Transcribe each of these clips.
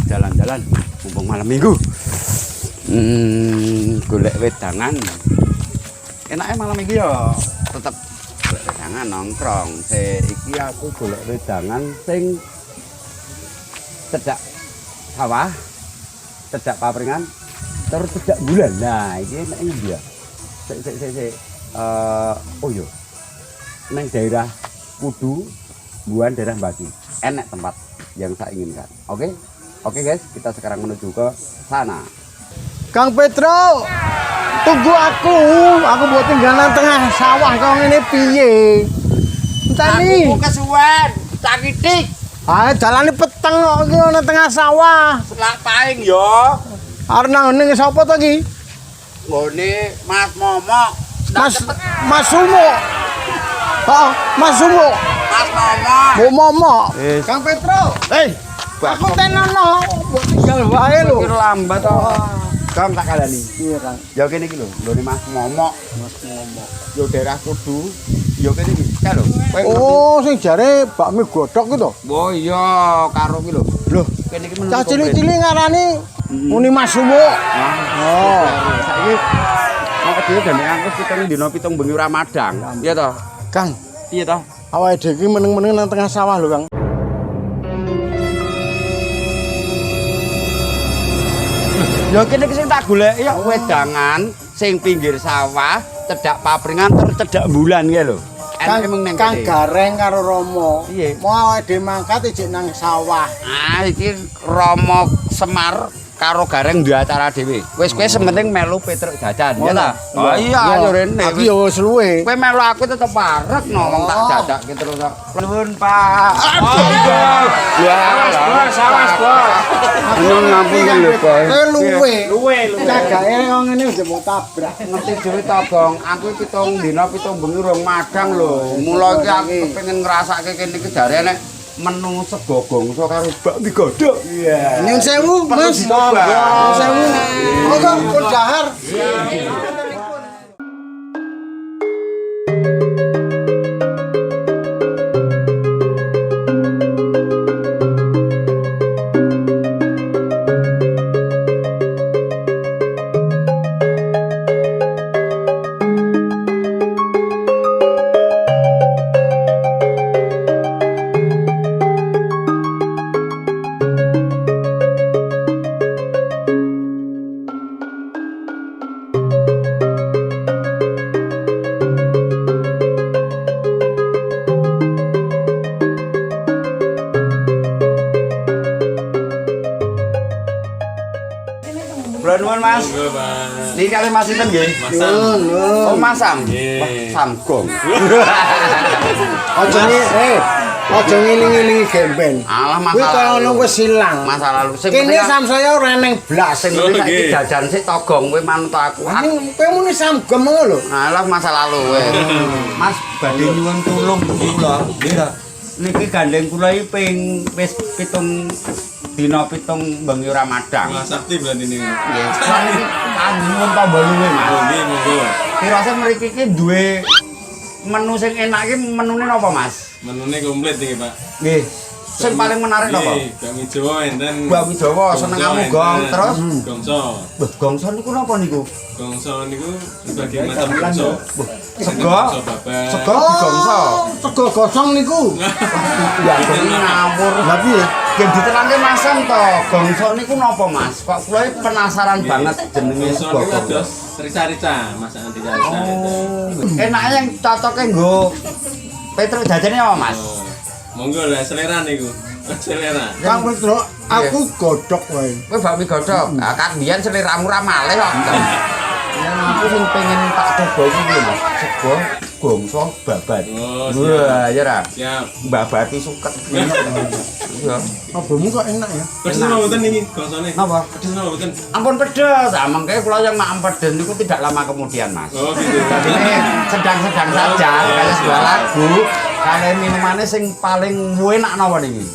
jalan-jalan mumpung malam minggu. Golek wedangan. Enaknya malam minggu ya tetep golek wedangan nongkrong. Iki aku golek wedangan sing cedhak sawah, cedhak papringan, terus cedhak bulan. Nah, iki enake ndi ya? Sik. Oh yo. Neng daerah Kudu, Buan daerah Bagi. Enak tempat yang saya inginkan. Oke? Oke guys, kita sekarang menuju ke sana. Kang Petro, tunggu aku mau tinggal nang tengah sawah kau ngene piye? Enteni. Aku kesuwen, tak kitik. Ah, jalane peteng kok iki nang tengah sawah. Selak paing yo. Arep nang ngene sapa to iki? Nggone Mas Momok. Mas Sumo. Oh, Mas Sumo. Mas Momok. Bu Momo. Eh. Kang Petro. Aku tenono, mbok tinggal wae lho. Kira lambat to. Kang tak kandhani. Iya, Kang. Ya kene iki lho, nggone Mas Momok. Mas Momo. Yo daerah Kudu. Yo kene iki. Ya lho. Oh, sing jare bakmi godhog ki to? Oh iya, karo ki lho. Lho, Kene iki meneng. cah cilik-cilik ngarani muni Mas Sumo. Oh. Saiki awake dhewe dene angkut kita dina 7 bengi Ramadan. Iya to? Kang, Piye to? awake dhewe iki meneng-meneng nang tengah sawah lho, Kang. Ya kene iki sing tak goleki ya wedangan sing pinggir sawah, cedhak papringan terus cedhak bulan ki lho. Kang Gareng karo Romo. Piye? Mau awake dhewe mangkat ijik nang sawah. Ah iki Romo Semar karo Gareng duwe acara dhewe. Wis kowe sementing melu Petruk jajan, ya ta? Oh iya ayo rene. Aku ya wis luwe. Kowe melu aku tetep parek no wong tak jajake terus. Nuwun, Pak. Aduh. Ya, awas, Bos. Nyun ngampun lho, Bos. Luwe. Luwe. Cagake kok ngene wis mbok tabrak. Ngerti dhewe to, Gong. Aku 7 dina 7 bengi rong madang lho. Mula iki aku kepengin ngrasake kene iki jare nek menu sego gongso karo bakmi godhog. Iya. Nyun sewu, Mas. Nyun sewu. Monggo pun dahar. Nuwun Mas. Niki kali Mas sinten nggih? Oh Mas Sam. Wah, Samgong. Aja ngiling-ilingi gemben. Alah Kuwi kaya ngono wis ilang. Masa lalu sing Kene samsaya ora neng blas. sing penting saiki jajan sik togong kowe manut aku. Ning kowe muni samgem ngono lho. Alah masa lalu kowe. Mas badhe nyuwun tulung kula. Nggih. Niki gandeng kula iki ping wis 7 dina 7 bengi Ramadan. Mas Sakti berarti ini. Nggih. Nyuwun tambah luwe Mas. Nggih, monggo. Kira-kira mriki iki duwe menu sing enak iki menune napa Mas? Menune komplit iki, Pak. Nggih. Sing paling menarik napa? Bakmi Jawa enten. Bakmi Jawa senengamu Gong, terus gongso. Wah, gongso niku napa niku? Gongso niku sebagai macam gongso. Sego. Gongso babat. Sego digongso. Sego gosong niku. Ya ini ngawur. Lah piye? Yang diterangke Masam to, gongso niku napa Mas? Kok kula iki penasaran banget jenenge Gongso sego niku gongso. dos rica-rica, masakan rica-rica. Enake yang cocoke nggo Petruk jajane apa Mas? Oh, monggo lah selera niku. Selera. Kang Petro, aku godhog wae. Kowe bakmi godhog. Nah, kan biyen seliramu ra malih kok. Yang aku sing pengen tak coba iki lho Mas, sego gongso babat. Oh, Wah, ya ra. Siap. Mbabati suket. Iya. Abomu kok enak ya? Pedes napa mboten niki gongsone? Napa? Pedes napa mboten? Ampun pedes, mangke kula yang mak pedes niku tidak lama kemudian Mas. Oh, gitu. Jadi ini sedang-sedang saja, kayak sebuah lagu. Kalau minumannya sing paling enak napa niki?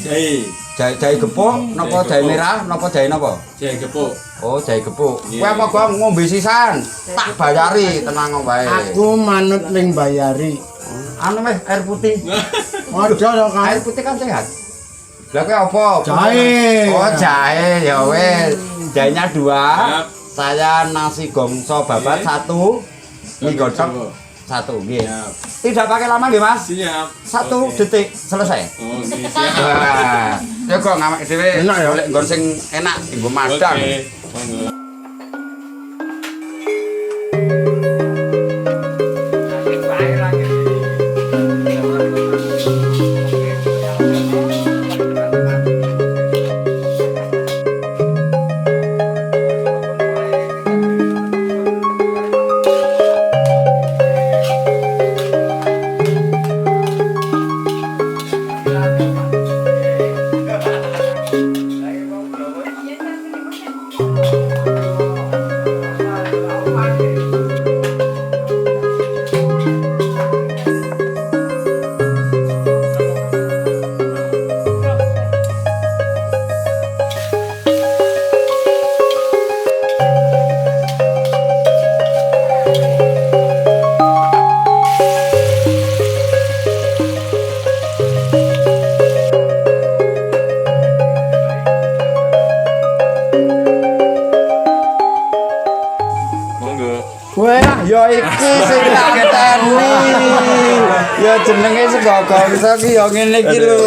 Jahe. Jahe gepuk, napa jahe merah, napa jahe napa? Jahe gepuk. Oh, jahe gepuk. Iya. Kowe apa Gong ngombe sisan? Tak bayari, tenang wae. Aku manut ning bayari. Anu meh air putih. Aja to, Kang. Air putih kan sehat. Lah kuwi apa? Jahe. Oh, jahe ya wis. Jahenya 2. Siap. Saya nasi gongso babat 1. Mie godhog 1 nggih. Siap. Tidak pakai lama nggih, Mas? Siap. 1 detik selesai. Oh, oke, siap. Wah, ya kok ngamak dhewe Enak ya? golek nggon sing enak nggo madang. Oke. Monggo. Monggo. Wah, Ya iki sing tak keteni. Ya jenenge sego gongso ki ya ngene iki lho.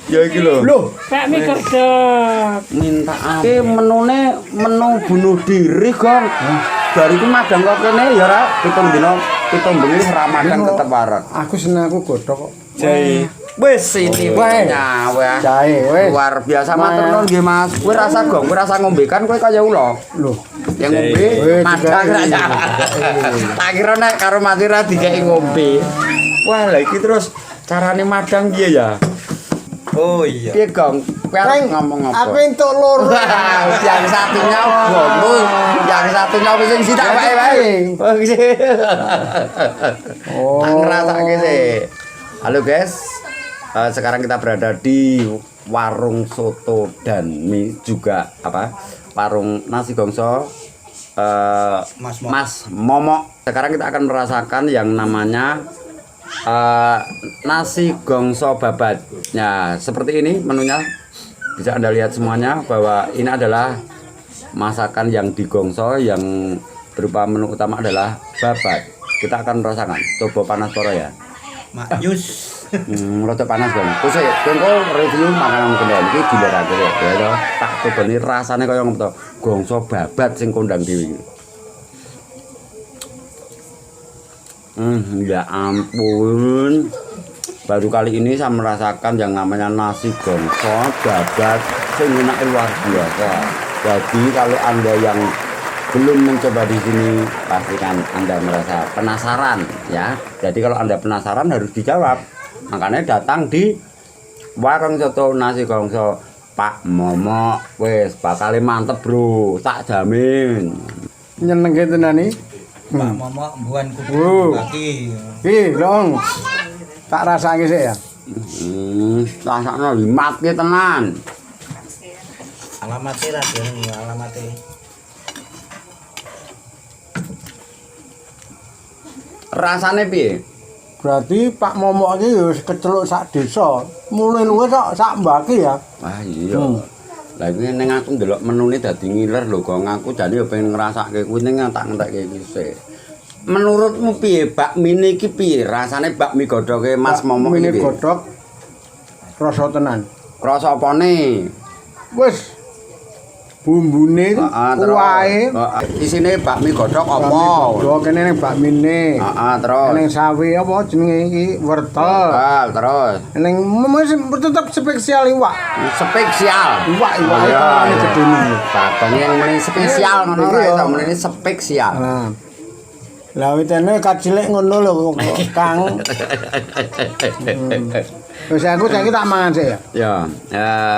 Ya iki lho. loh, Bakmi godhog. Mintakake menune menu bunuh diri, Gong. Bariku madang kok kene ya ra 7 dina 7 bengi Ramadan tetep wareg. aku seneng aku godhog kok. Jahe. Wis ini Weh. nyawa. Jahe weh. Luar biasa matur nuwun nggih Mas. Kowe rasa Gong, kowe rasa ngombe kan kowe kaya ula. Loh, Yang ngombe Weh, madang ra digawe. ya. Tak kira nek karo mati ra dikeki ngombe. Wah, lha iki terus carane madang piye ya? Oh iya. Piye Gong? Kowe Reng, ngomong apa? aku entuk loro. Yang satunya bonus, yang satunya wis sing sitak wae wae. Oh, iki. Oh. Tak ngrasake sih. Halo guys. Sekarang kita berada di warung soto dan mie juga apa? Warung nasi gongso Mas Momok. Sekarang kita akan merasakan yang namanya nasi gongso babat. Ya, seperti ini menunya. Bisa Anda lihat semuanya bahwa ini adalah masakan yang digongso yang berupa menu utama adalah babat. Kita akan merasakan. Coba panas poro ya. Mayus. Rada panas dong. Terus engko review makanan kendhen iki dilerake ya to. Tak cobani rasane kaya ngono to. Gongso babat sing kondang dhewe iki. Ya ampun. Baru kali ini saya merasakan yang namanya nasi gongso babat sing enak luar biasa. Jadi kalau Anda yang belum mencoba di sini pastikan Anda merasa penasaran ya. Jadi kalau Anda penasaran harus dijawab. Makanya datang di warung soto nasi gongso Pak Momok. Wes bakal mantep bro, tak jamin. Nyenengke tenan iki. Pak Momok mbuhan Oh. kudu bagi. Ki, Long. Tak rasake sik ya. Rasanya limat ki tenan. Alamatnya lah ya, alamatnya. Rasane piye? Berarti Pak Momok iki ya wis keceluk sak desa. Mulai luwih sak mbaki ya. Wah iya. Lah iki ning aku ndelok menune dadi ngiler lho kok aku jane ya pengen ngrasake kuwi ning tak entekke iki sik. Menurutmu piye bakmine iki piye? Rasane bakmi godhoge Mas Momok ini iki? godhog rasa tenan. Rasa apane? Wis bumbune kuwahe. Isine bakmi godhog apa? Godhog kene ning bakmine. Heeh, terus. Ning sawi apa jenenge iki wortel. Terus. Ning tetep spesial iwak. Spesial. Iwak Iya, ini iya. gede nih. Batang yang meni spesial ngono Iki ora ya. iso meni spesial. Nah. Lah witene kacilik ngono lho Kang. Wis aku saiki tak mangan sik ya. Ya,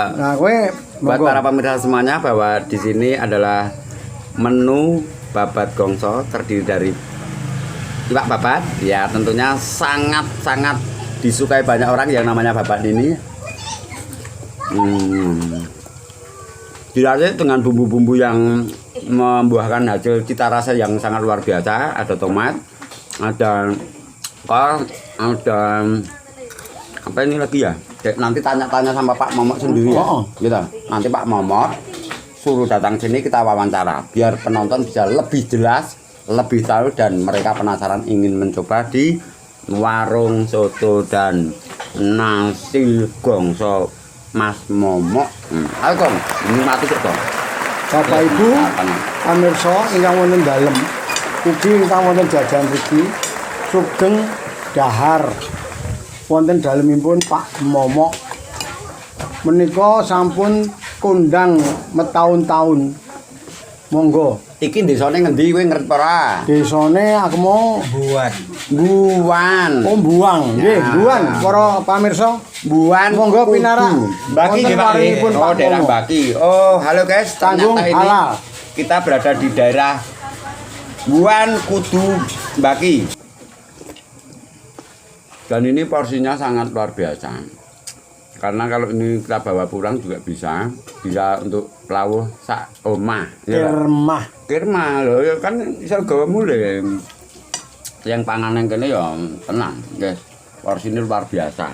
Nah, kowe buat monggo. para pemirsa semuanya bahwa di sini adalah menu babat gongso terdiri dari iwak babat. Ya, tentunya sangat-sangat disukai banyak orang yang namanya babat ini. Diracik dengan bumbu-bumbu yang membuahkan hasil cita rasa yang sangat luar biasa. Ada tomat, ada kol, ada apa ini lagi ya? Dek, nanti tanya-tanya sama Pak Momot sendiri ya. Oh. Gitu. Nanti Pak Momot suruh datang sini kita wawancara biar penonton bisa lebih jelas, lebih tahu dan mereka penasaran ingin mencoba di warung soto dan nasi gongso Mas Momot. Ayo Kong, ini mati kok Kong. Bapak Ibu pamirsa ingkang wonten dalem ugi ingkang wonten jajan mriki sugeng dahar wonten dalemipun Pak Momok menika sampun kondang metaun-taun. Monggo Iki desane ngendi kowe ngerti ora? desane aku mau Buan. Buan. oh buang nggih buan para pamirsa Buan. monggo Kudu. pinarak Baki wonten nggih Pak. waringipun Oh, Pak daerah Momok. Baki. Oh, halo guys. Tanggung Ternyata ini halal. kita berada di daerah Buan Kudu Baki. Dan ini porsinya sangat luar biasa. Karena kalau ini kita bawa pulang juga bisa untuk lawuh sak omah. Ya, Pak? Kermah Kirma lho ya kan iso gawe mulih. Yang panganan kene ya tenang, guys. Porsinya luar biasa.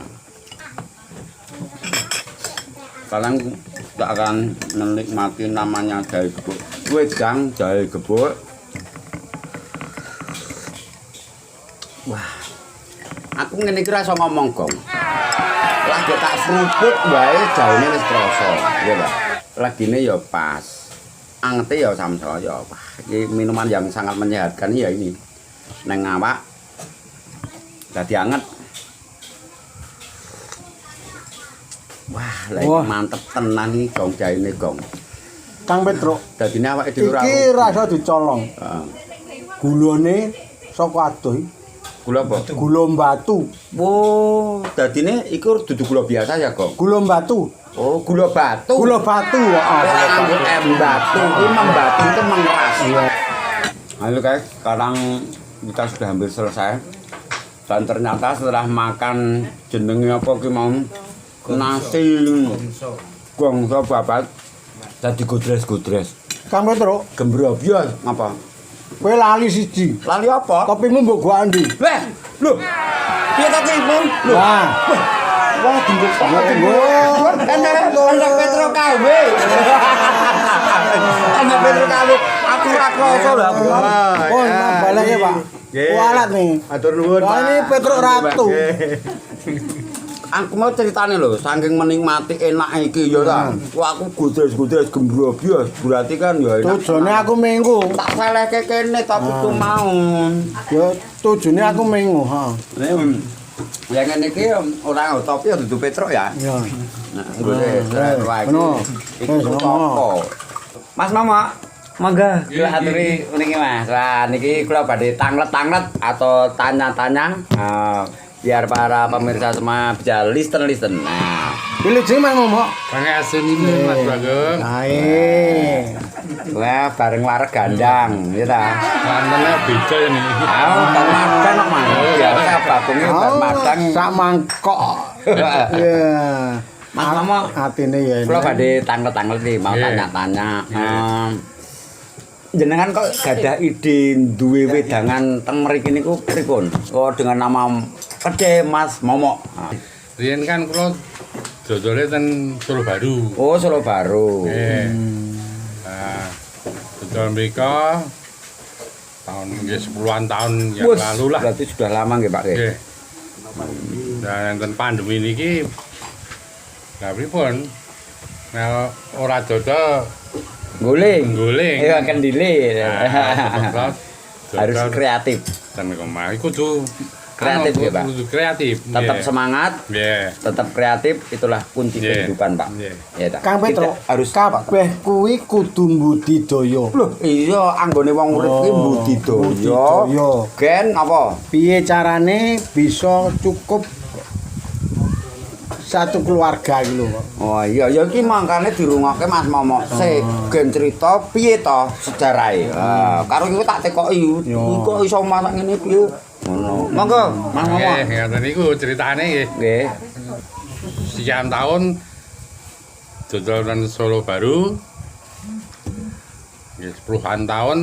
Sekarang kita akan menikmati namanya jahe gebuk. Wedang jahe gebuk. Wah. Aku ngene iki rasa ngomong, Gong. Lagi tak seruput wae jahene wis krasa, ya, Pak. Lagine ya pas. Angete ya samsaya. Wah, iki minuman yang sangat menyehatkan ya ini. Neng awak dadi anget. Wah, lagi Wah. mantep tenan iki Gong jahene, Gong. Kang Petro Dadine awake dhewe ora. iki rasa dicolong Heeh. gulane saka adoh Gula apa? gula batu Oh, dadine iku dudu gula biasa ya, Gong. gula batu Oh, gula batu. gula batu Batu, ini membatu itu mengeras. Halo guys, sekarang kita sudah hampir selesai. Dan ternyata setelah makan jenenge apa ki mau nasi gongso babat dadi godres-godres. Kang Petro Gembrob ya ngapa? kowe lali siji Lali apa? topimu mbok gua andi Weh, lho. Piye ta ki, Bung? Lho. wah Wah, dinggo Anak Petro KW. Anak Petro KW. Aku ora krasa lho aku. oh balik ya Pak walat nih Matur nuwun. Wah, ini Petro Ratu. Aku mau ceritane lho, saking menikmati enak iki ya ta. Wah, aku godres-godres gembrob ya. Berarti kan ya enak. tujune aku minggu Tak selehke kene tapi ku mau. ya tujune aku minggu ha Ya ngene iki ora topi ya dudu Petro ya. ya Nah, godres. Wah, iki. Bener. Iki toko. Mas Mama, monggo kula aturi niki Mas. Wah, niki kula badhe tanglet-tanglet atau tanya-tanya biar para pemirsa semua bisa listen. Nah, pilih sih Mas Momok Pangasun ini Mas Bagong. ae wah bareng wareg gandang, ya ta. Mantennya beda ini. Bang Madang kok Mas. Biasa bakunge Bang Madang. sak mangkok ya Mas Mama, atine ya kula badhe tanglet-tanglet iki mau tanya-tanya. Jenengan kok gadah ide duwe wedangan teng mriki niku pripun? Oh dengan nama Pede Mas Momok. Riyen kan kula dodole ten Solo Baru. Oh Solo Baru. Nggih. Nah, dodol mriko tahun nggih 10-an tahun yang Wus, lalu lah. berarti sudah lama nggih Pak. Nggih. Dan enten pandemi niki lha pripun? Nah, ora dodol Guling. guling. Iya kendile. Nah, Harus kreatif. Dan kemah iku kudu Kreatif ya, Pak? Kudu kreatif. Tetap nggih. semangat, Nggih. tetap kreatif, itulah kunci Nggih. kehidupan, Pak. Nggih. Ya, tak? Kang Petro Kita harus kabeh kuwi kudu budidaya Loh, iya anggone wong urip ki budidaya. budidaya. Gen apa? piye carane bisa cukup satu keluarga gitu lho Oh iya, ya iki mangkane dirungokke Mas Momo. Sik gen cerita piye to sejarahe. Karo iku tak tekoki. Iku iso masak ngene piye? Ngono. Monggo, Mas Momo. Nggih, ngoten niku ceritane nggih. Nggih. Sekian tahun dodol nang Solo Baru. Nggih 10-an tahun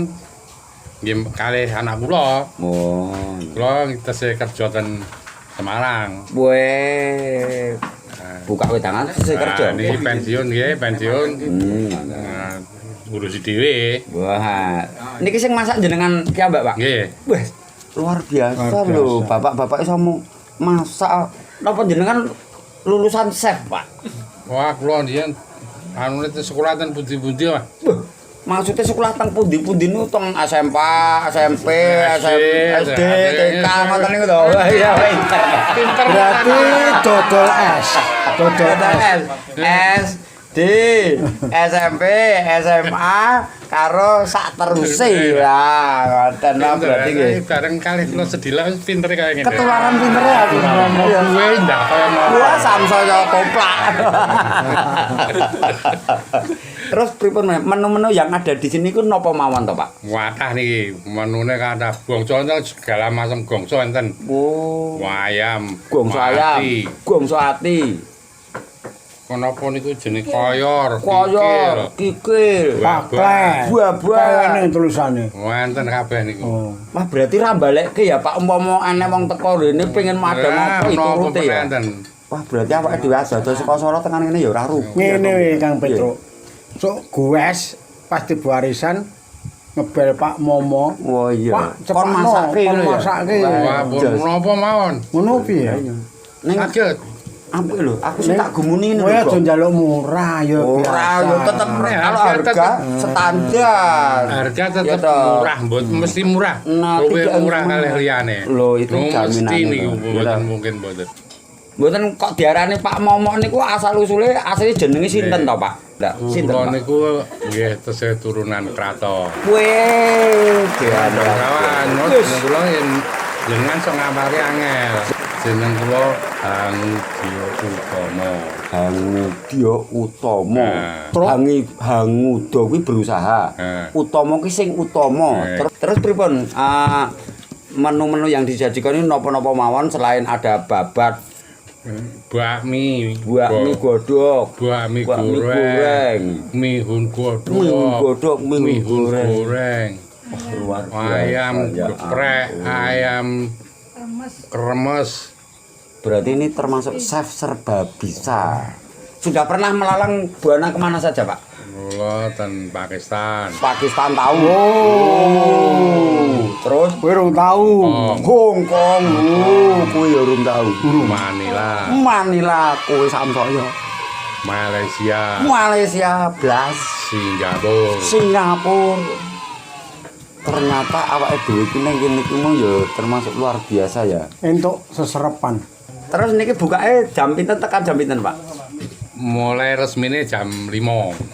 nggih kalih anak kula. Oh. Kula tesih kerja ten Semarang. Weh. Nah, buka wedangan sing kerja. Niki pensiun nggih, pensiun. Nah, ngurusi dhewe. Wah, niki sing masak jenengan ki Mbak, Pak? Nggih. Wah, luar biasa lho, bapak-bapak iso masak. Napa jenengan lulusan chef, Pak? Wah, kula ndiyen anune sekolah ten pundi-pundi, Mas. Maksudnya sekolah teng pundi-pundi nu teng SMP, SMP, SD, TK, ngoten niku to. Iya, pinter. Berarti dodol es. Dodol es. SD, SMP, SMA karo sak teruse ya. Ngoten berarti nggih. Bareng kalih kula sedila pinter kaya ngene. Ketularan pintere aku. Kuwe ndak kaya ngono. Wah, samsaya komplak. Terus pripun menu-menu yang ada di sini ku napa mawon to, Pak? Watah niki, menune kathah gongso enten segala macam gongso enten. Oh, Ayam, gongso ayam, gongso ati, Kenapa niku jenenge koyor, koyor, kikil, Paklek. buah-buahan. Ini tulisannya. Wonten kabeh niku. Oh. Wah, berarti ra balekke ya, Pak. Umpama ana wong teko rene pengen madang apa iturute ya. Wah, berarti awake dhewe adoh saka Solo tekan ngene ya ora rugi. Ngene weh Kang Petro. Sok gues pas diwarisan ngebel Pak Momo. Oh iya. Pak cepet masake lho ya. masake. Wah, pun menapa mawon? Ngono piye? Ning Kaget. apik lho, aku sing tak gumuni ngene Kowe lho. aja njaluk murah ya Ora yo tetep kalau harga standar. Harga Ya tetep toh. murah, mesti murah. Nah, Luwih tidak murah murah. kalih liyane. Loh, itu jaminan mesti itu. niku Ya mboten toh. mungkin mboten. Mboten kok diarani Pak Momok niku asal usule asli jenenge sinten to, Pak? Ndak, sinten. Kula Pak? niku nggih tesih turunan kraton. Weh, Kawan, Wis. kula jenengan sok ngapari angel. Jeneng kula Hangudya Utama. Hangudya Utama. Nah. Hangudya kuwi berusaha. Nah. Utama kuwi sing utama. Nah. Terus pripun? Menu-menu yang disajikan ini napa-napa mawon selain ada babat, Bakmi, bakmi godhog, bakmi bakmi goreng, mihun godhog, mihun goreng. goreng, Luar biasa. ayam Ya geprek, ampun. ayam kremes. Berarti ini termasuk chef serba bisa. Sudah pernah melalang buana kemana saja, Pak? Kula ten Pakistan. Pakistan tahu. Oh. Terus Kowe rung tau. Hong Kong. Oh, kuwi ya urung tahu. Manila, Manila kuwi samsaya. Malaysia, Malaysia blas, Singapura. Singapura. Ternyata awake dhewe iki ning kene iki ya termasuk luar biasa ya. Entuk seserepan. Terus niki bukake jam pinten tekan jam pinten, Pak? Mulai resmine jam 5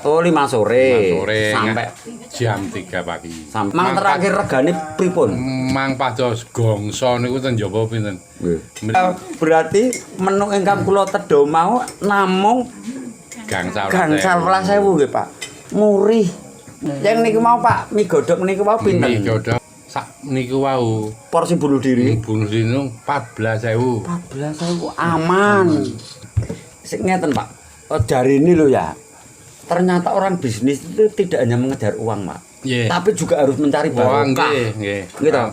Oh, 5 sore. sore Sampai jam 3 pagi. sampai mang terakhir regane pripun? Mang pados gongso niku ten jaba pinten? Berarti menu ingkang kula tedha mau namung Gangsal. gangsal 12.000 nggih, Pak. Murih. Yang niki mau, Pak, mie godhog niki mau Mie pinten? godhog sak niku wau. Porsi bunuh diri. Bunuh dino 14.000. 14.000 aman. Sik ngeten, Pak. Jarine lho ya. Ternyata orang bisnis itu tidak hanya mengejar uang, Pak. Nggih. Tapi juga harus mencari Wah, barokah. nggih, nggih. Gitu.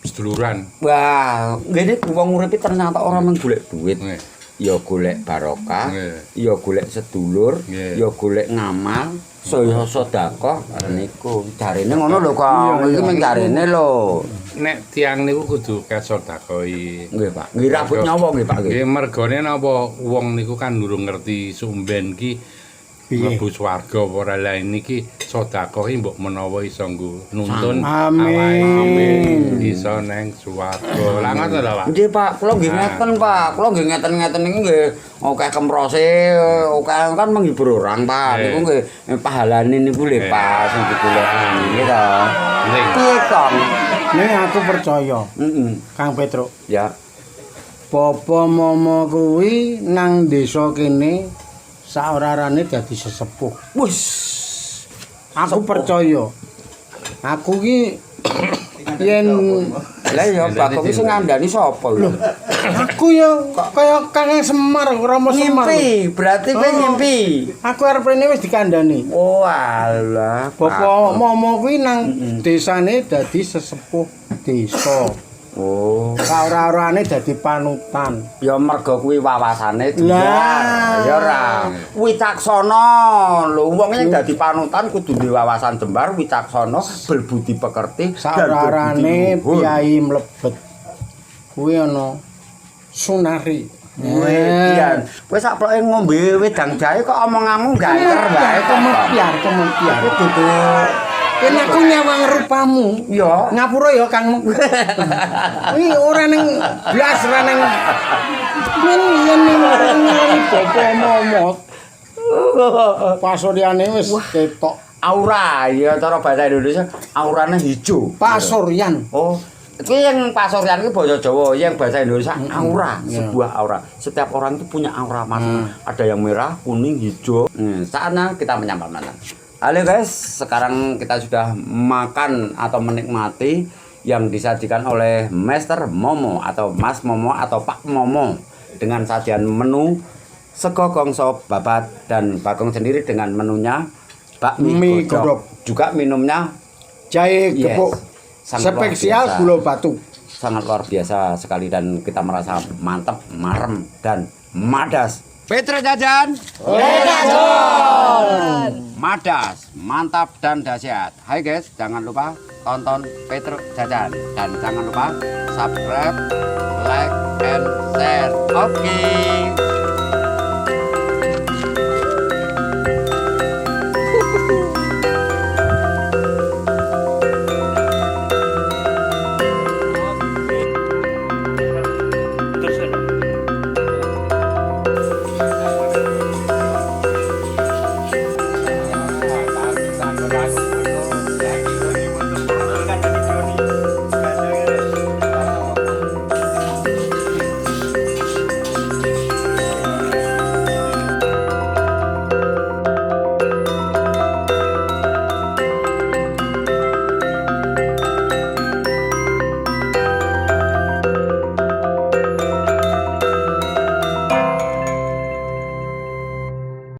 Seduluran. Wah, ngene wong uripe ternyata orang menggolek duit. Nggih. Ya golek barokah, Nggih. ya golek sedulur, Nggih. ya golek ngamal, saya sedekah niku. Jarine ngono lho, Kang. Iki mung jarine lho. Nek tiang niku kudu kesodakoi. Nggih, Pak. Nggih rabut nyawa nggih, Pak. Nggih. Nggih mergone napa wong niku kan durung ngerti sumben ki mlebu swarga apa ora lha niki sedekah iki mbok menawa iso nggo nuntun Amin. iso neng swarga. Lah ngoten lho, Pak. Nggih, Pak. Kula nggih ngeten, Pak. Kula nggih ngeten-ngeten niku nggih akeh kemprose, akeh kan menghibur orang, Pak. Niku nggih pahalane niku lho, Pak, sing digolek nggih to. Ning Piye, Kang? Ning aku percaya, Heeh. Kang Petro. Ya. Bapa Momo kuwi nang desa kene saorarane dadi sesepuh. Wus. Aku percaya. Aku ki yen Lah ya, Pak, kok sing ngandani sapa lho? aku ya kaya Kang Semar, Rama Semar. Ngimpi, berarti kowe ngimpi. Aku arep rene wis dikandani. Oh, alah. Bapa Momo kuwi nang desane dadi sesepuh desa. Oh, Ora-orane dadi panutan. ya mergo kuwi wawasane dia. Lah. Ya ora. Wicaksana lho, wong sing dadi panutan kudu duwe wawasan jembar, wicaksana, berbudi pekerti, dan Saurarane berbudi luhur. piyai mlebet. Kuwi ana sunari. Wedian, kowe sak ploke ngombe wedang jahe kok omong-omong gaiter wae Kemempiar. Dudu. Yen aku nyawang rupamu. Ya. Ngapura ya Kang. Kuwi ora ning blas ora ning yen ning bapa momot. Pasuryan wis ketok. Aura, ya cara bahasa Indonesia, aurane hijau. Pasuryan. Oh, itu yang pasuryan itu bahasa Jawa, yang bahasa Indonesia aura, sebuah aura. Setiap orang itu punya aura masing. Ada yang merah, kuning, hijau. Saatnya kita menyambal mantan. Halo guys, sekarang kita sudah makan atau menikmati yang disajikan oleh Master Momo atau Mas Momo atau Pak Momo dengan sajian menu sego gongso babat dan Bagong sendiri dengan menunya bakmi Mie godok. Juga minumnya Jahe Yes. gepuk. Sangat luar Spesial biasa. gula batu. Sangat luar biasa sekali dan kita merasa mantap, marem dan madas. Petro jajan. Madas, mantap dan dahsyat. Hai guys, jangan lupa tonton Petro jajan dan jangan lupa subscribe, like, and share. Oke.